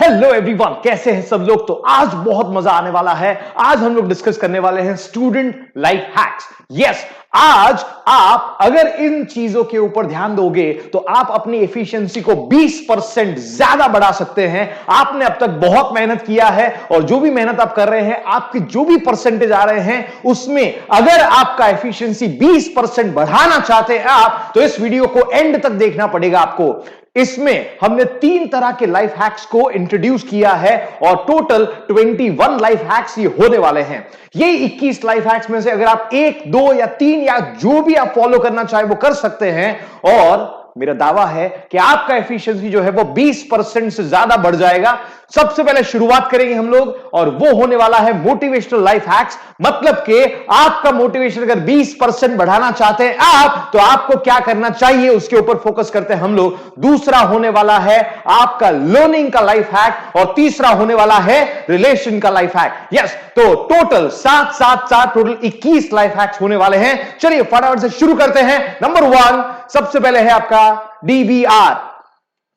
Hello everyone, कैसे हैं सब लोग। तो आज बहुत मजा आने वाला है। आज हम लोग डिस्कस करने वाले हैं स्टूडेंट लाइफ हैक्स। यस, आज आप अगर इन चीजों के ऊपर ध्यान दोगे तो आप अपनी एफिशिएंसी को 20% ज्यादा बढ़ा सकते हैं। आपने अब तक बहुत मेहनत किया है और जो भी मेहनत आप कर रहे हैं, आपकी जो भी परसेंटेज आ रहे हैं, उसमें अगर आपका एफिशिएंसी 20% बढ़ाना चाहते हैं आप, तो इस वीडियो को एंड तक देखना पड़ेगा आपको। इसमें हमने 3 तरह के लाइफ हैक्स को इंट्रोड्यूस किया है और टोटल 21 लाइफ हैक्स ये होने वाले हैं। ये 21 लाइफ हैक्स में से अगर आप 1, 2 या 3 या जो भी आप फॉलो करना चाहे वो कर सकते हैं और मेरा दावा है कि आपका एफिशिएंसी जो है वो 20% से ज्यादा बढ़ जाएगा। सबसे पहले शुरुआत करेंगे हम लोग और वो होने वाला है मोटिवेशनल लाइफ हैक्स। मतलब कि आपका मोटिवेशन अगर 20% बढ़ाना चाहते हैं आप, तो आपको क्या करना चाहिए उसके ऊपर फोकस करते हैं हम लोग। दूसरा होने वाला है आपका लर्निंग का लाइफ हैक और तीसरा होने वाला है रिलेशन का लाइफ हैक। यस, तो टोटल 7 टोटल 21 लाइफ हैक्स होने वाले हैं। चलिए फटाफट से शुरू करते हैं। नंबर 1 सबसे पहले है आपका DBR,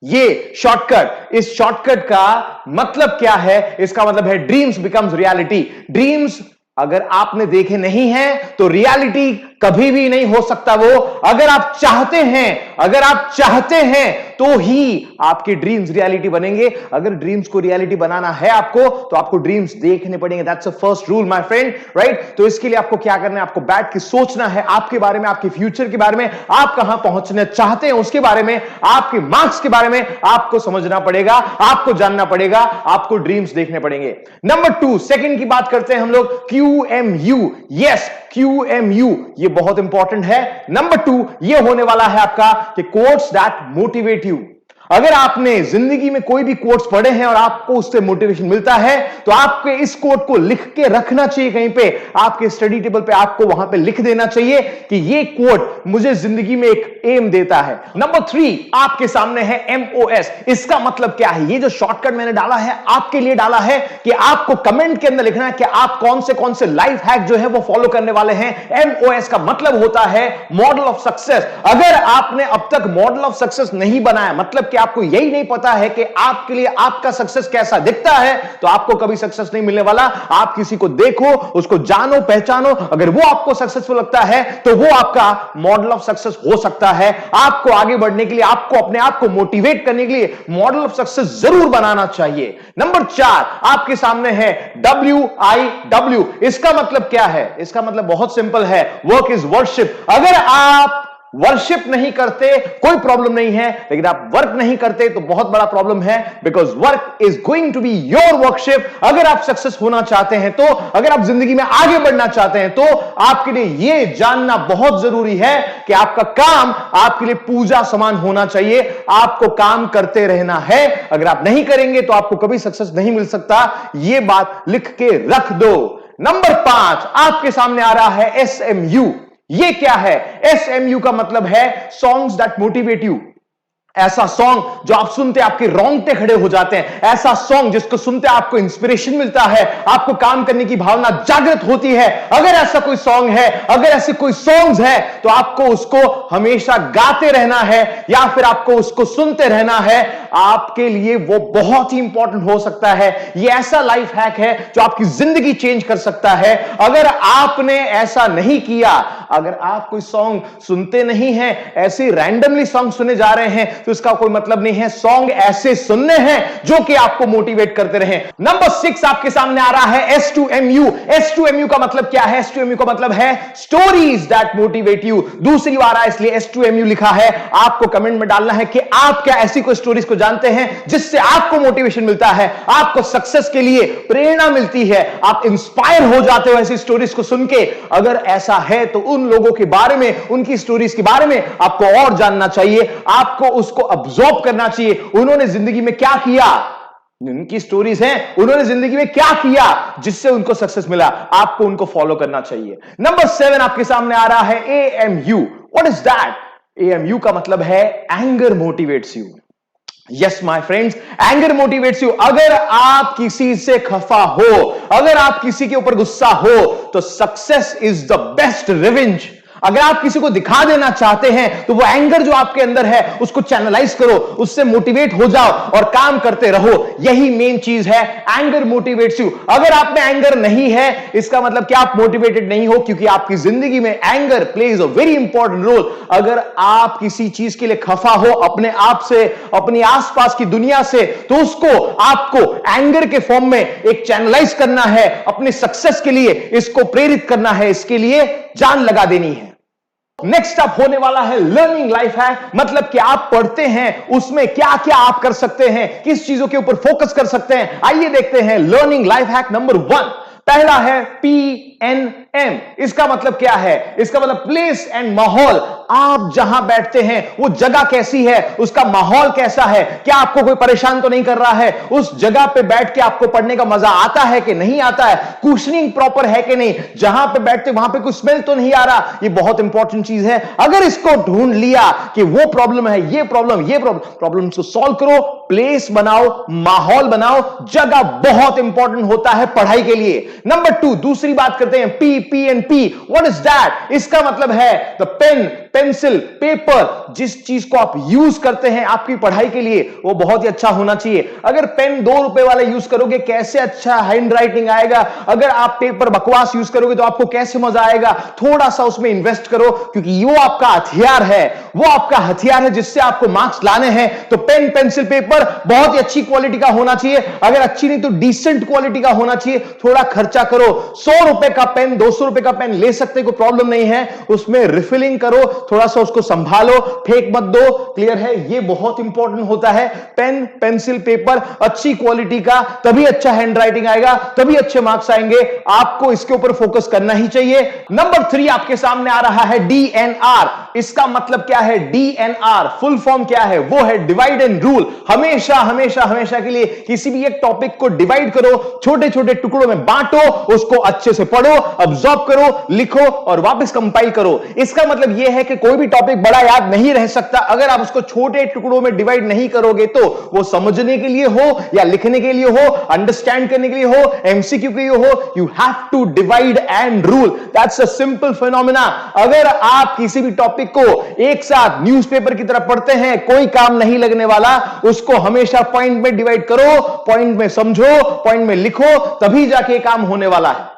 ये शॉर्टकट। इस शॉर्टकट का मतलब क्या है? इसका मतलब है ड्रीम्स बिकम्स रियलिटी। ड्रीम्स अगर आपने देखे नहीं हैं तो रियलिटी कभी भी नहीं हो सकता। वो अगर आप चाहते हैं तो ही आपके ड्रीम्स रियलिटी बनेंगे। अगर ड्रीम्स को रियलिटी बनाना है आपको, तो आपको ड्रीम्स देखने पड़ेंगे। That's the first rule my friend, right. तो इसके लिए आपको क्या करना है? आपको बैठ के सोचना है आपके बारे में, आपके फ्यूचर के बारे में, आप कहां पहुंचना चाहते हैं उसके बारे में, आपके मार्क्स के बारे में आपको समझना पड़ेगा, आपको जानना पड़ेगा, आपको ड्रीम्स देखने पड़ेंगे। नंबर 2 सेकंड की बात करते हैं हम लोग, QMU। यस, QMU ये बहुत इंपॉर्टेंट है। नंबर 2 ये होने वाला है आपका कि कोट्स दैट मोटिवेट यू। अगर आपने जिंदगी में कोई भी कोट्स पढ़े हैं और आपको उससे मोटिवेशन मिलता है, तो आपके इस कोट को लिख के रखना चाहिए कहीं पे, आपके स्टडी टेबल पे आपको वहां पे लिख देना चाहिए कि ये कोट मुझे जिंदगी में एक एम देता है। नंबर 3 आपके सामने है MOS। इसका मतलब क्या है? ये जो शॉर्टकट मैंने डाला है आपके लिए डाला है कि आपको कमेंट के अंदर लिखना है कि आप कौन से लाइफ हैक जो है वो फॉलो करने वाले हैं। MOS का मतलब होता है मॉडल ऑफ सक्सेस। अगर आपने अब तक मॉडल ऑफ सक्सेस नहीं बनाया, मतलब आपको यही नहीं पता है कि आपके लिए आपका सक्सेस कैसा दिखता है, तो आपको कभी सक्सेस नहीं मिलने वाला। आप किसी को देखो, उसको जानो, पहचानो, अगर वो आपको सक्सेसफुल लगता है तो वो आपका मॉडल ऑफ सक्सेस हो सकता है। आपको आगे बढ़ने के लिए, आपको अपने आप को मोटिवेट करने के लिए मॉडल ऑफ सक्सेस जरूर बनाना चाहिए। नंबर 4 आपके सामने है WIW। इसका मतलब क्या है? इसका मतलब बहुत सिंपल है, वर्क इज वर्शिप। अगर आप वर्शिप नहीं करते कोई प्रॉब्लम नहीं है, लेकिन आप वर्क नहीं करते तो बहुत बड़ा प्रॉब्लम है, because work is going to be your worship. अगर आप सक्सेस होना चाहते हैं, तो अगर आप जिंदगी में आगे बढ़ना चाहते हैं, तो आपके लिए यह जानना बहुत जरूरी है कि आपका काम आपके लिए पूजा समान होना चाहिए। आपको काम करते रहना है। अगर आप नहीं करेंगे तो आपको कभी सक्सेस नहीं मिल सकता। यह बात लिख के रख दो। नंबर 5 आपके सामने आ रहा है SMU। ये क्या है? SMU का मतलब है सॉन्ग्स दैट मोटिवेट यू। ऐसा सॉन्ग जो आप सुनते आपके रोंगटे खड़े हो जाते हैं, ऐसा सॉन्ग जिसको सुनते आपको इंस्पिरेशन मिलता है, आपको काम करने की भावना जागृत होती है। अगर ऐसा कोई सॉन्ग है, अगर ऐसे कोई सॉन्ग्स है, तो आपको उसको हमेशा गाते रहना है या फिर आपको उसको सुनते रहना है। आपके लिए वो बहुत ही इंपॉर्टेंट हो सकता है। ये ऐसा लाइफ हैक है जो आपकी जिंदगी चेंज कर सकता है। अगर आपने ऐसा नहीं किया, अगर आप कोई सॉन्ग सुनते नहीं हैं, ऐसे रैंडमली सॉन्ग सुने जा रहे हैं, तो इसका कोई मतलब नहीं है। सॉन्ग ऐसे सुनने हैं जो कि आपको मोटिवेट करते रहें। नंबर 6 आपके सामने आ रहा है S2MU। S2MU का मतलब क्या है? S2MU का मतलब है स्टोरीज दैट मोटिवेट यू। दूसरी बार आया इसलिए S2MU लिखा है। आपको कमेंट में डालना है कि आप क्या ऐसी कोई स्टोरीज को जानते हैं जिससे आपको मोटिवेशन मिलता है, आपको सक्सेस के लिए प्रेरणा मिलती है, आप इंस्पायर हो जाते हो ऐसी स्टोरीज को सुन के। अगर ऐसा है तो उन लोगों के बारे में, उनकी स्टोरीज के बारे में आपको और जानना चाहिए, आपको उसको अब्सॉर्ब करना चाहिए। उन्होंने जिंदगी में क्या किया, उनकी स्टोरीज हैं, उन्होंने जिंदगी में क्या किया जिससे उनको सक्सेस मिला, आपको उनको फॉलो करना चाहिए। नंबर 7 आपके सामने आ रहा है AMU। What is that? AMU का मतलब है anger motivates you. Yes my friends, anger motivates you. अगर आप किसी से खफा हो, अगर आप किसी के ऊपर गुस्सा हो, तो success is the best revenge. अगर आप किसी को दिखा देना चाहते हैं तो वो एंगर जो आपके अंदर है उसको चैनलाइज करो, उससे मोटिवेट हो जाओ और काम करते रहो। यही मेन चीज है, एंगर मोटिवेट्स यू। अगर आप में एंगर नहीं है इसका मतलब कि आप मोटिवेटेड नहीं हो, क्योंकि आपकी जिंदगी में anger plays a very important role. अगर आप किसी चीज के लिए खफा हो अपने आप से, अपनी आसपास की दुनिया से, तो उसको आपको एंगर के फॉर्म में एक चैनलाइज करना है, अपने सक्सेस के लिए इसको प्रेरित करना है, इसके लिए जान लगा देनी है। नेक्स्ट अप होने वाला है लर्निंग लाइफ हैक, मतलब कि आप पढ़ते हैं उसमें क्या क्या आप कर सकते हैं, किस चीजों के ऊपर फोकस कर सकते हैं। आइए देखते हैं लर्निंग लाइफ हैक नंबर 1। पहला है PNM। इसका मतलब क्या है? इसका मतलब प्लेस एंड माहौल। आप जहां बैठते हैं वो जगह कैसी है, उसका माहौल कैसा है, क्या आपको कोई परेशान तो नहीं कर रहा है, उस जगह पे बैठ के आपको पढ़ने का मजा आता है कि नहीं आता है, कुशनिंग प्रॉपर है कि नहीं, जहां पे बैठते वहां पे कोई स्मेल तो नहीं आ रहा। ये बहुत इंपॉर्टेंट चीज है। अगर इसको ढूंढ लिया कि वो प्रॉब्लम है, ये प्रॉब्लम को सॉल्व करो, प्लेस बनाओ, माहौल बनाओ, जगह बहुत इंपॉर्टेंट होता है पढ़ाई के लिए। नंबर 2, दूसरी बात करते हैं P व्हाट इज दैट? इसका मतलब है द पेन, पेंसिल, पेपर। जिस चीज को आप यूज करते हैं आपकी पढ़ाई के लिए वो बहुत ही अच्छा होना चाहिए। अगर पेन 2 रुपए वाला यूज करोगे कैसे अच्छा हैंड राइटिंग आएगा, अगर आप पेपर बकवास यूज करोगे तो आपको कैसे मजा आएगा। थोड़ा सा उसमें इन्वेस्ट करो, क्योंकि वो आपका हथियार है, वो आपका हथियार है जिससे आपको मार्क्स लाने हैं। तो पेन, पेंसिल, पेपर बहुत ही अच्छी क्वालिटी का होना चाहिए, अगर अच्छी नहीं तो डिसेंट क्वालिटी का होना चाहिए। थोड़ा खर्चा करो, 100 रुपए का पेन, 200 रुपए का पेन ले सकते, कोई प्रॉब्लम नहीं है, उसमें रिफिलिंग करो, थोड़ा सा उसको संभालो, फेंक मत दो। क्लियर है? ये बहुत इंपॉर्टेंट होता है। पेन, पेंसिल, पेपर अच्छी क्वालिटी का, तभी अच्छा हैंड राइटिंग आएगा, तभी अच्छे मार्क्स आएंगे। आपको इसके ऊपर फोकस करना ही चाहिए। नंबर 3 आपके सामने आ रहा है DNR। इसका मतलब क्या है? DNR फुल फॉर्म क्या है? वो है डिवाइड एंड रूल। हमेशा हमेशा हमेशा के लिए किसी भी एक टॉपिक को डिवाइड करो, छोटे छोटे टुकड़ों में बांटो, उसको अच्छे से पढ़ो, अब्सॉर्ब करो, लिखो और वापस कंपाइल करो। इसका मतलब यह है कि कोई भी टॉपिक बड़ा याद नहीं रह सकता अगर आप उसको छोटे टुकड़ों में डिवाइड नहीं करोगे। तो वो समझने के लिए हो या लिखने के लिए हो, अंडरस्टैंड करने के लिए हो, MCQ के लिए हो, you have to divide and rule. That's a simple phenomena. अगर आप किसी भी टॉपिक को एक साथ न्यूज़पेपर की तरह पढ़ते हैं कोई काम नहीं लगने वाला। उसको हमेशा पॉइंट में डिवाइड करो, पॉइंट में समझो, पॉइंट में लिखो, तभी जाके काम होने वाला है।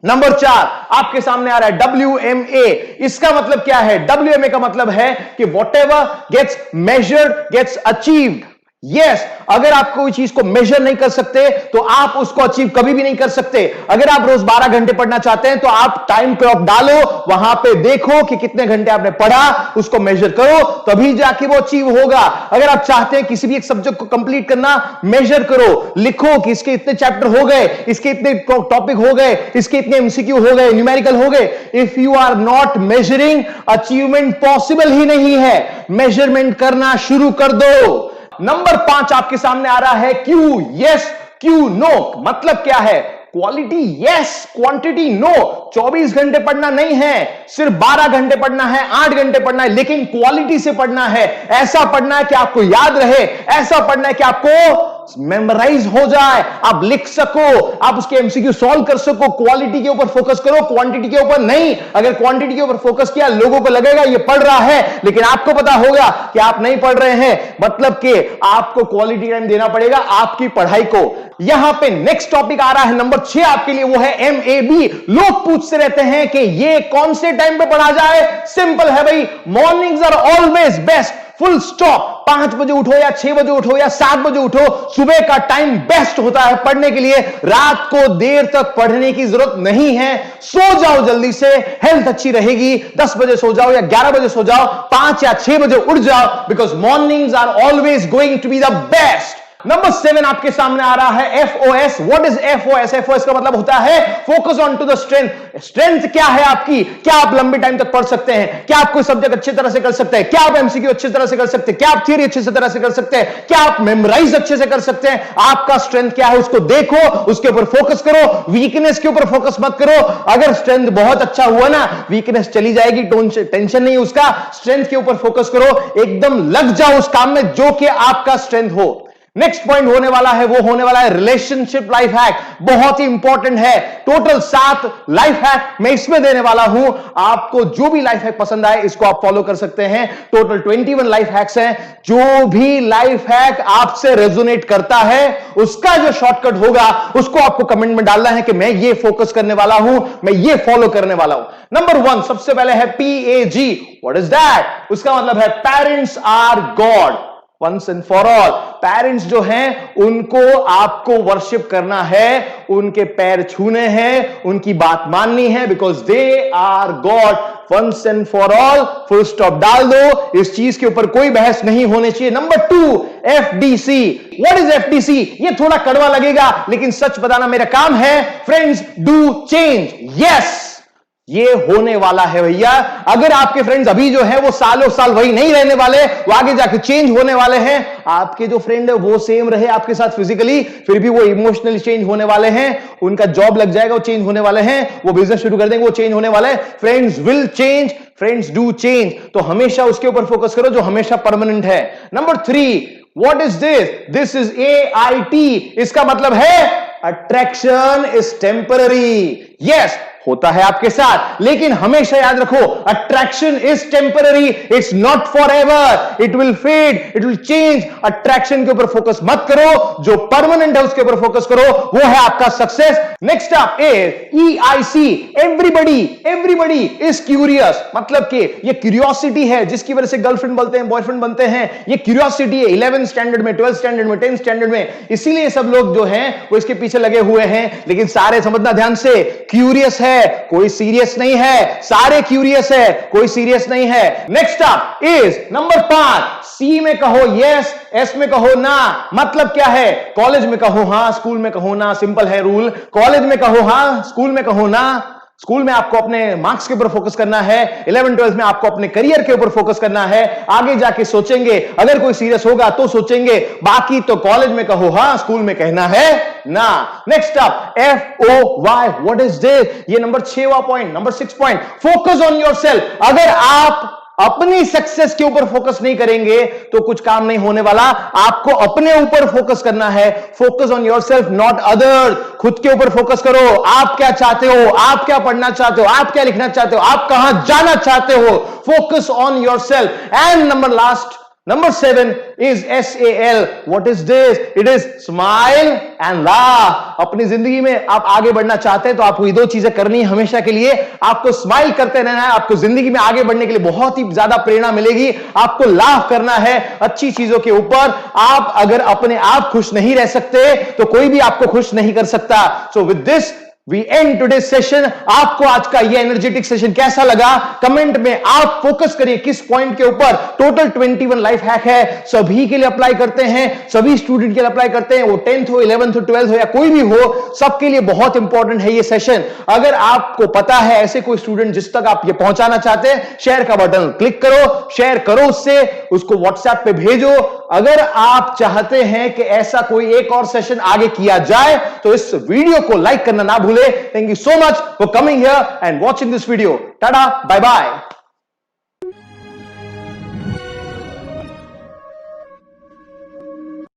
नंबर 4 आपके सामने आ रहा है WMA। इसका मतलब क्या है? WMA का मतलब है कि whatever gets measured gets achieved। Yes, अगर आप कोई चीज को मेजर नहीं कर सकते तो आप उसको अचीव कभी भी नहीं कर सकते। अगर आप रोज 12 घंटे पढ़ना चाहते हैं तो आप टाइम क्लॉक डालो, वहां पे देखो कि कितने घंटे आपने पढ़ा, उसको मेजर करो, तभी जाके वो अचीव होगा। अगर आप चाहते हैं किसी भी एक सब्जेक्ट को कंप्लीट करना, मेजर करो, लिखो कि इसके इतने चैप्टर हो गए, इसके इतने टॉपिक हो गए, इसके इतने MCQ हो गए, न्यूमेरिकल हो गए। If you are not measuring, achievement possible ही नहीं है। मेजरमेंट करना शुरू कर दो। नंबर 5 आपके सामने आ रहा है Q यस, Q नो। मतलब क्या है? Quality yes, quantity no. 24 घंटे पढ़ना नहीं है, सिर्फ 12 घंटे पढ़ना है, 8 घंटे पढ़ना है, लेकिन क्वालिटी से पढ़ना है। ऐसा पढ़ना है कि आपको याद रहे, ऐसा पढ़ना है कि आपको मेमोराइज हो जाए, आप लिख सको, आप उसके MCQ सॉल्व कर सको। क्वालिटी के ऊपर फोकस करो, क्वांटिटी के ऊपर नहीं। अगर क्वांटिटी के ऊपर फोकस किया लोगों को लगेगा ये पढ़ रहा है, लेकिन आपको पता होगा कि आप नहीं पढ़ रहे हैं। मतलब कि आपको क्वालिटी टाइम देना पड़ेगा आपकी पढ़ाई को। यहां पे नेक्स्ट टॉपिक आ रहा है नंबर 6 आपके लिए, वो है MAB। लोग पूछते रहते हैं कि ये कौन से टाइम पे पढ़ा जाए? सिंपल है भाई, mornings are always best, full stop. 5 बजे उठो या 6 बजे उठो या 7 बजे उठो, सुबह का टाइम बेस्ट होता है पढ़ने के लिए। रात को देर तक पढ़ने की जरूरत नहीं है, सो जाओ जल्दी से, हेल्थ अच्छी रहेगी। 10 बजे सो जाओ या 11 बजे सो जाओ, 5 या 6 बजे उठ जाओ, because mornings are always going to be the best. Number 7 आपके सामने आ रहा है FOS। What is FOS? FOS का मतलब होता है focus on to the strength. Strength क्या है आपकी? क्या आप लंबे टाइम तक पढ़ सकते हैं? क्या आप कोई सब्जेक्ट अच्छी तरह से कर सकते हैं? क्या आप MCQ अच्छी तरह से कर सकते हैं? क्या आप थियरी अच्छी तरह से कर सकते हैं? क्या आप मेमोराइज अच्छे से कर सकते हैं? आपका स्ट्रेंथ क्या है उसको देखो, उसके ऊपर फोकस करो, वीकनेस के ऊपर फोकस मत करो। अगर स्ट्रेंथ बहुत अच्छा हुआ ना, वीकनेस चली जाएगी, टेंशन नहीं उसका। स्ट्रेंथ के ऊपर फोकस करो, एकदम लग जाओ उस काम में जो कि आपका स्ट्रेंथ हो। नेक्स्ट पॉइंट होने वाला है, वो होने वाला है रिलेशनशिप लाइफ हैक। बहुत ही इंपॉर्टेंट है। टोटल 7 लाइफ हैक मैं इसमें देने वाला हूं। आपको जो भी लाइफ हैक पसंद आए इसको आप फॉलो कर सकते हैं। टोटल 21 लाइफ हैक्स हैं। जो भी लाइफ हैक आपसे रेजोनेट करता है उसका जो शॉर्टकट होगा उसको आपको कमेंट में डालना है कि मैं ये फोकस करने वाला हूं, मैं ये फॉलो करने वाला हूं। नंबर 1 सबसे पहले है PAG। What is that? उसका मतलब है parents are God. Once and for all, parents जो हैं उनको आपको वर्शिप करना है, उनके पैर छूने हैं, उनकी बात माननी है, because they are God. Once and for all, full stop डाल दो, इस चीज के ऊपर कोई बहस नहीं होनी चाहिए। Number 2 FDC। What is FDC? ये थोड़ा कड़वा लगेगा लेकिन सच बताना मेरा काम है। Friends do change. यस, ये होने वाला है भैया। अगर आपके फ्रेंड्स अभी जो है वो सालों साल वही नहीं रहने वाले, वो आगे जाके चेंज होने वाले हैं। आपके जो फ्रेंड है वो सेम रहे आपके साथ फिजिकली, फिर भी वो इमोशनली चेंज होने वाले हैं। उनका जॉब लग जाएगा, वो चेंज होने वाले हैं। वो बिजनेस शुरू कर देंगे, वो चेंज होने वाले हैं। Friends will change, friends do change. तो हमेशा उसके ऊपर फोकस करो जो हमेशा परमानेंट है। Number 3, what is this? This is AIT। इसका मतलब है अट्रैक्शन इज टेम्पररी। यस, होता है आपके साथ, लेकिन हमेशा याद रखो attraction is temporary, it's not forever, it will fade, it will change. Attraction के ऊपर फोकस मत करो, जो परमानेंट है उसके ऊपर फोकस करो, वो है आपका success. Next up is EIC। Everybody is curious. मतलब कि ये क्यूरियोसिटी है जिसकी वजह से गर्लफ्रेंड बनते हैं, बॉयफ्रेंड बनते हैं। ये क्यूरियोसिटी है 11th स्टैंडर्ड में, 12th स्टैंडर्ड में, 10th स्टैंडर्ड में। इसीलिए सब लोग जो हैं वो इसके पीछे लगे हुए हैं। लेकिन सारे समझना ध्यान से, क्यूरियस है, कोई सीरियस नहीं है। सारे क्यूरियस है, कोई सीरियस नहीं है। Next up is number 5। C में कहो यस, S में कहो ना। मतलब क्या है? कॉलेज में कहो हां, स्कूल में कहो ना। सिंपल है रूल। कॉलेज में कहो हां, स्कूल में कहो ना। स्कूल में आपको अपने मार्क्स के ऊपर फोकस करना है, 11th 12th में आपको अपने करियर के ऊपर फोकस करना है। आगे जाके सोचेंगे, अगर कोई सीरियस होगा तो सोचेंगे, बाकी तो कॉलेज में कहो हां, स्कूल में कहना है ना। Next up FOY। What is this? ये नंबर 6वां point. Number 6 point, focus on yourself. अगर आप अपनी सक्सेस के ऊपर फोकस नहीं करेंगे तो कुछ काम नहीं होने वाला। आपको अपने ऊपर फोकस करना है। Focus on yourself, not other. खुद के ऊपर फोकस करो। आप क्या चाहते हो, आप क्या पढ़ना चाहते हो, आप क्या लिखना चाहते हो, आप कहां जाना चाहते हो। Focus on yourself. And number last, Number 7 is SAL. What is this? It is smile and laugh. अपनी जिंदगी में आप आगे बढ़ना चाहते हैं तो आपको ये 2 चीजें करनी है हमेशा के लिए। आपको स्माइल करते रहना है। आपको जिंदगी में आगे बढ़ने के लिए बहुत ही ज्यादा प्रेरणा मिलेगी। आपको लाफ करना है अच्छी चीजों के ऊपर। आप अगर अपने आप खुश नहीं रह सकते तो कोई भी आपको खुश नहीं कर सकता। So with this We end today's session. आपको आज का ये एनर्जेटिक सेशन कैसा लगा? कमेंट में आप फोकस करिए किस पॉइंट के ऊपर। टोटल 21 लाइफ हैक है, सभी के लिए अप्लाई करते हैं, सभी स्टूडेंट के लिए अप्लाई करते हैं, वो 10th हो, 11th हो, 12th हो या कोई भी हो, सबके लिए बहुत इंपॉर्टेंट है ये सेशन। अगर आपको पता है ऐसे कोई स्टूडेंट जिस तक आप ये पहुंचाना चाहते हैं, शेयर का बटन क्लिक करो, शेयर करो उससे, उसको व्हाट्सएप पे भेजो। अगर आप चाहते हैं कि ऐसा कोई एक और सेशन आगे किया जाए तो इस वीडियो को लाइक करना ना भूलें। Thank you so much for coming here and watching this video. Tada, bye bye.